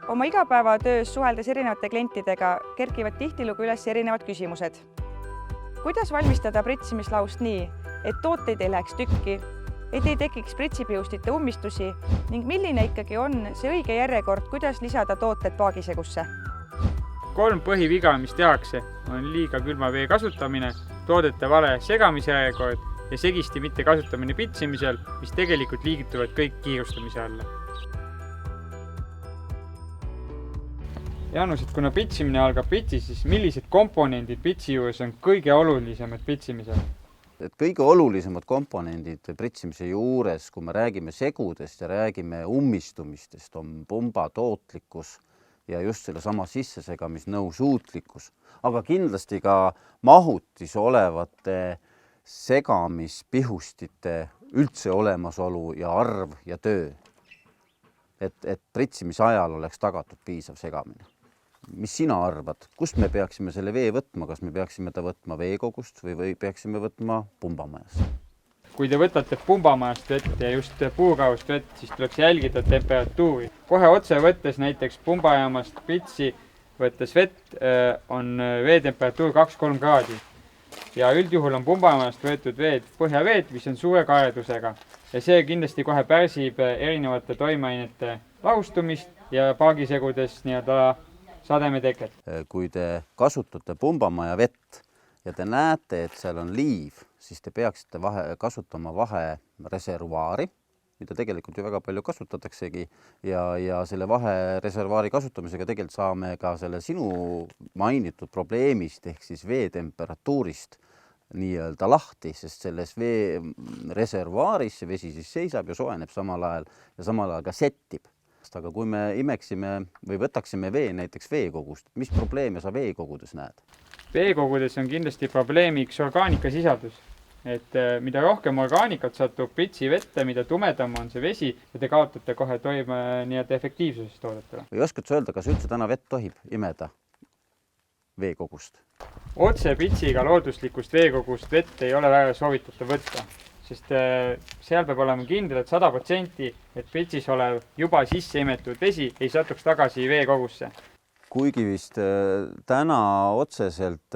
Oma igapäevatöös suheldes erinevate klientidega kerkivad tihtilugu üles erinevad küsimused. Kuidas valmistada pritsimislaust nii, et tooteid ei läheks tükki, et ei tekiks pritsipihustite ummistusi ning milline ikkagi on see õige järjekord, kuidas lisada tooted paagisegusse? 3 põhiviga, mis tehakse, on liiga külma vee kasutamine, toodete vale segamise järjekord ja segisti mitte kasutamine pitsimisel, mis tegelikult liigituvad kõik kiirustamise alla. Jaanus, et kuna pitsimine algab pitsis, siis millised komponendid pitsi juures on kõige olulisemad pitsimisel? Kõige olulisemad komponendid pritsimise juures, kui me räägime segudest ja räägime ummistumistest, on pumba tootlikkus ja just selle sama sissesegamisnõu suutlikkus, aga kindlasti ka mahutis olevate segamispihustite üldse olemasolu ja arv ja töö, et pritsimise ajal oleks tagatud piisav segamine. Mis sina arvad, kust me peaksime selle vee võtma, kas me peaksime ta võtma veekogust või peaksime võtma pumbamajast? Kui te võtate pumbamajast vett ja just puukaust vett, siis tuleks jälgida temperatuuri. Kohe otse võttes näiteks pumbajaamast pitsi võttes vett on veetemperatuur 2-3 kraadi. Ja üldjuhul on pumbamajast võetud veed põhjaveed, mis on suure karedusega. Ja see kindlasti kohe pärsib erinevate toimeainete lahustumist ja paagisegudes sademe teket. Kui te kasutate pumbamaja vett ja te näete, et seal on liiv, siis te peaksite kasutama vahereservuaari, mida tegelikult ju väga palju kasutataksegi ja selle vahereservuaari kasutamisega tegelikult saame ka selle sinu mainitud probleemist ehk siis veetemperatuurist nii-öelda lahti, sest selles veereservuaaris see vesi siis seisab ja soojeneb samal ajal ka settib. Aga kui me imeksime või võtaksime vee näiteks veekogust, mis probleeme sa veekogudes näed? Veekogudes on kindlasti probleemiks orgaanikasisaldus. Et mida rohkem orgaanikat satub pitsi vette, mida tumedam on see vesi ja te kaotate kohe toime efektiivsusest toodetele. Või oskad sa öelda, kas üldse täna vett tohib imeda veekogust? Otse pitsiga looduslikust veekogust vett ei ole väga soovitatav võtta, sest seal peab olema kindel, et 100%, et pitsis olev juba sisse imetud vesi ei satuks tagasi veekogusse. Kuigi vist täna otseselt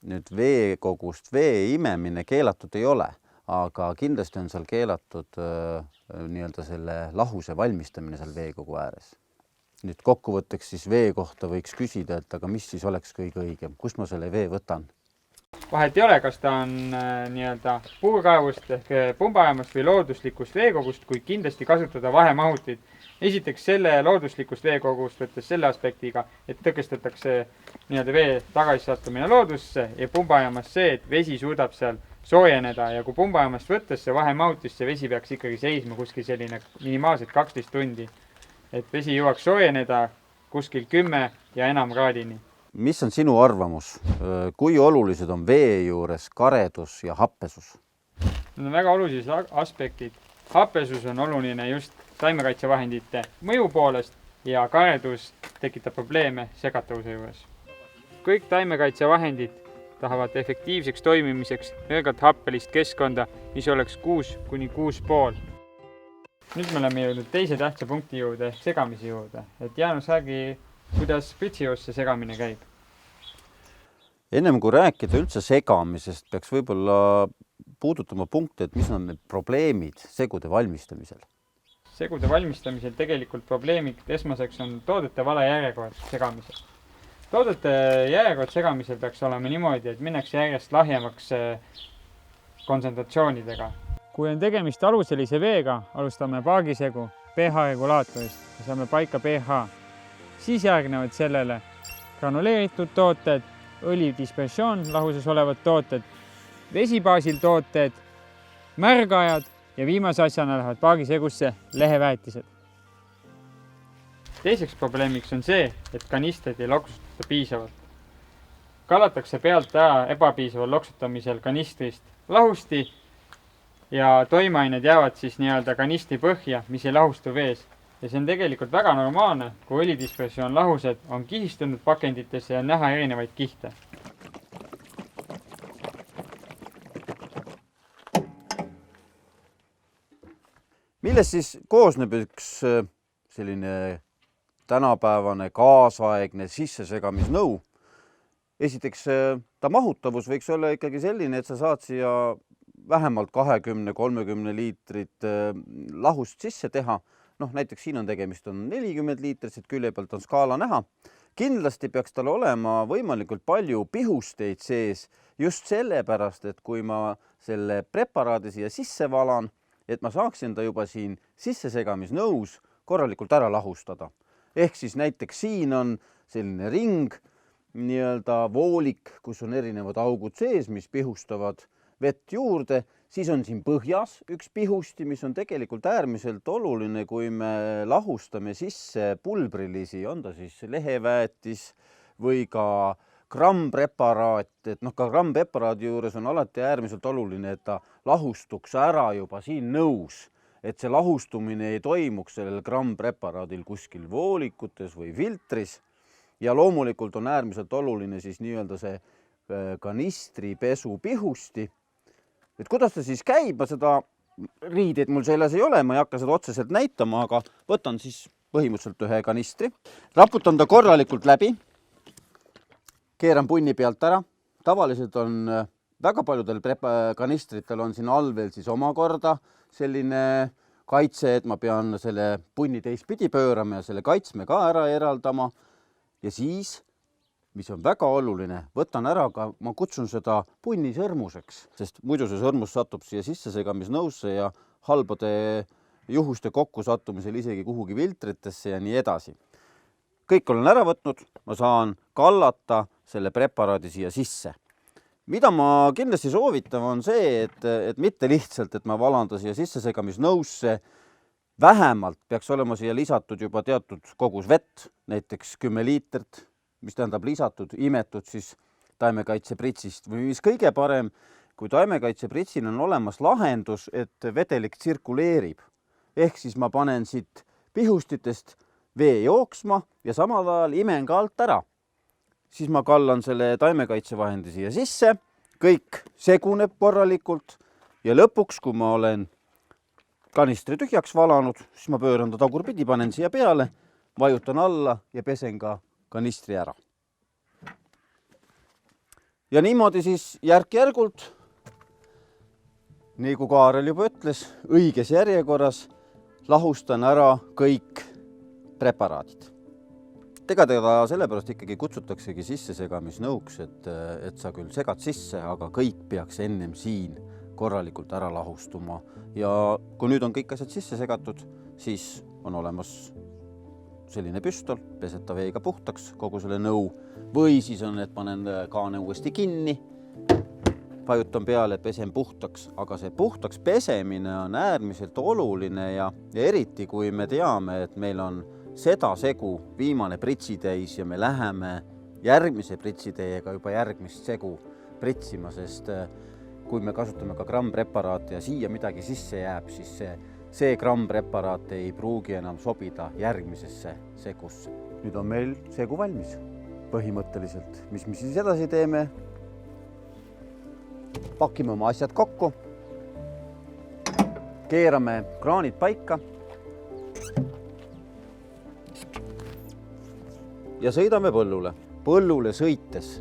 nüüd veekogust vee imemine keelatud ei ole, aga kindlasti on seal keelatud nii-öelda selle lahuse valmistamine seal veekogu ääres. Nüüd kokkuvõtteks siis vee kohta võiks küsida, et aga mis siis oleks kõige õigem, kust ma selle vee võtan? Vahet ei ole, kas ta on puurkaevust ehk pumbajaamast või looduslikust veekogust, kui kindlasti kasutada vahemahutit. Esiteks selle looduslikust veekogust võttes selle aspektiga, et tõkestatakse vee tagasisattumine loodusse ja pumbajaamast see, et vesi suudab seal soojeneda ja kui pumbajaamast võttes see vahemahutis, see vesi peaks ikkagi seisma kuskil selline minimaalselt 12 tundi. Et vesi jõuaks soojeneda kuskil 10 ja enam kraadini. Mis on sinu arvamus? Kui olulised on vee juures karedus ja happesus? Need on väga olulised aspektid. Happesus on oluline just taimekaitsevahendite mõju poolest ja karedus tekitab probleeme segatavuse juures. Kõik taimekaitsevahendid tahavad efektiivseks toimimiseks nõrgalt happelist keskkonda, mis oleks 6–6,5. Nüüd me oleme jõudnud teise tähtsa punkti juurde, segamise juurde. Et Jaanus, räägi, kuidas pitsi juures see segamine käib? Ennem kui rääkida üldse segamisest, peaks võib-olla puudutama punkte, et mis on need probleemid segude valmistamisel? Segude valmistamisel tegelikult probleemid esmaseks on toodete vale järjekord segamisel. Toodete järjekord segamisel peaks olema niimoodi, et minnakse järjest lahjemaks kontsentratsioonidega. Kui on tegemist aluselise veega, alustame paagisegu pH regulaatorist ja saame paika pH. Siis järgnevad sellele granuleeritud tooted, õlidispersioon lahuses olevad tooted, vesibaasil tooted, märgajad ja viimase asjana lähevad paagisegusse leheväetised. Teiseks probleemiks on see, et kanistrid ei loksutata piisavalt. Kallatakse pealt ära ebapiisaval loksutamisel kanistrist lahusti ja toimeained jäävad siis kanistri põhja, mis ei lahustu vees. Ja see on tegelikult väga normaalne, kui õlidispersioon lahused on kihistunud pakenditesse ja näha erinevaid kihte. Millest siis koosneb üks selline tänapäevane kaasaegne sissesegamisnõu. Esiteks, ta mahutavus võiks olla ikkagi selline, et sa saad siia vähemalt 20-30 liitrit lahust sisse teha. Näiteks siin on tegemist 40 liitrit, külje pealt on skaala näha. Kindlasti peaks tal olema võimalikult palju pihusteid sees just sellepärast, et kui ma selle preparaadi siia sisse valan, et ma saaksin ta juba siin sissesegamisnõus korralikult ära lahustada. Ehk siis näiteks siin on selline ring, nii-öelda voolik, kus on erinevad augud sees, mis pihustavad vett juurde. Siis on siin põhjas üks pihusti, mis on tegelikult äärmiselt oluline, kui me lahustame sisse pulbrilisi, on ta siis leheväetis või ka grammpreparaat. Ka grammpreparaadi juures on alati äärmiselt oluline, et ta lahustuks ära juba siin nõus, et see lahustumine ei toimuks sellel grammpreparaadil kuskil voolikutes või filtris. Ja loomulikult on äärmiselt oluline siis nii-öelda see kanistripesu pihusti. Et kuidas ta siis käib, ma seda riideid mul seljas ei ole, ma ei hakka seda otseselt näitama, aga võtan siis põhimõtteliselt ühe kanistri. Raputan ta korralikult läbi, keeran punni pealt ära. Tavaliselt on väga paljudel kanistritel on siin all veel siis omakorda selline kaitse, et ma pean selle punni teistpidi pöörama ja selle kaitsme ka ära eraldama. Ja siis, mis on väga oluline, võtan ära ka, ma kutsun seda punni sõrmuseks, sest muidu see sõrmus satub siia sissesegamisnõusse ja halbade juhuste kokkusattumisel isegi kuhugi filtritesse ja nii edasi. Kõik olen ära võtnud, ma saan kallata selle preparaadi siia sisse. Mida ma kindlasti soovitan on see, et mitte lihtsalt, et ma valan ta siia sissesegamisnõusse, vähemalt peaks olema siia lisatud juba teatud kogus vett, näiteks 10 liitrit, mis tähendab lisatud, imetud siis taimekaitsepritsist või mis kõige parem, kui taimekaitsepritsil on olemas lahendus, et vedelik tsirkuleerib. Ehk siis ma panen siit pihustitest vee jooksma ja samal ajal imen ka alt ära. Siis ma kallan selle taimekaitsevahendi siia sisse, kõik seguneb korralikult ja lõpuks, kui ma olen kanistri tühjaks valanud, siis ma pööran ta tagurpidi, panen siia peale, vajutan alla ja pesen ka kanistri ära. Ja niimoodi siis järk-järgult, nii kui Kaarel juba ütles, õiges järjekorras lahustan ära kõik preparaadid. Teda sellepärast ikkagi kutsutaksegi sissesegamisnõuks, et sa küll segad sisse, aga kõik peaks ennem siin korralikult ära lahustuma. Ja kui nüüd on kõik asjad sisse segatud, siis on olemas selline püstol, peseta veega puhtaks kogu selle nõu. Või siis on, et panen kaane uuesti kinni, vajutan peale, pesen puhtaks. Aga see puhtaks pesemine on äärmiselt oluline ja eriti kui me teame, et meil on seda segu viimane pritsitäis ja me läheme järgmise pritsiteiega juba järgmist segu pritsima, sest kui me kasutame ka grammpreparaati ja siia midagi sisse jääb, siis see grammpreparaat ei pruugi enam sobida järgmisesse segusse. Nüüd on meil segu valmis põhimõtteliselt. Mis me siis edasi teeme? Pakime oma asjad kokku, keerame kraanid paika ja sõidame põllule. Põllule sõites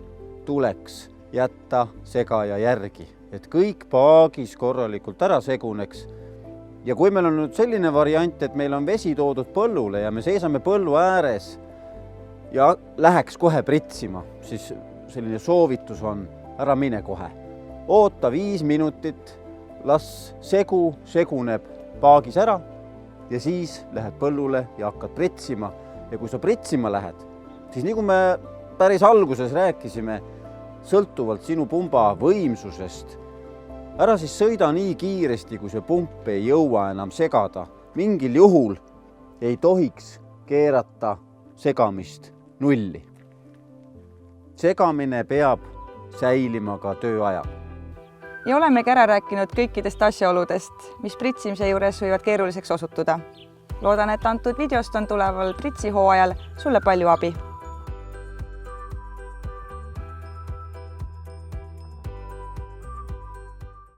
tuleks jätta segaja järgi, et kõik paagis korralikult ära seguneks. Ja kui meil on nüüd selline variant, et meil on vesi toodud põllule ja me seisame põllu ääres ja läheks kohe pritsima, siis selline soovitus on, ära mine kohe. Oota 5 minutit, las seguneb paagis ära ja siis lähed põllule ja hakkad pritsima. Ja kui sa pritsima lähed, siis nii kui me päris alguses rääkisime, sõltuvalt sinu pumba võimsusest, ära siis sõida nii kiiresti, kui see pump ei jõua enam segada. Mingil juhul ei tohiks keerata segamist nulli. Segamine peab säilima ka tööajal. Ja olemegi ära rääkinud kõikidest asjaoludest, mis pritsimise juures võivad keeruliseks osutuda. Loodan, et antud videost on tuleval pritsihooajal sulle palju abi.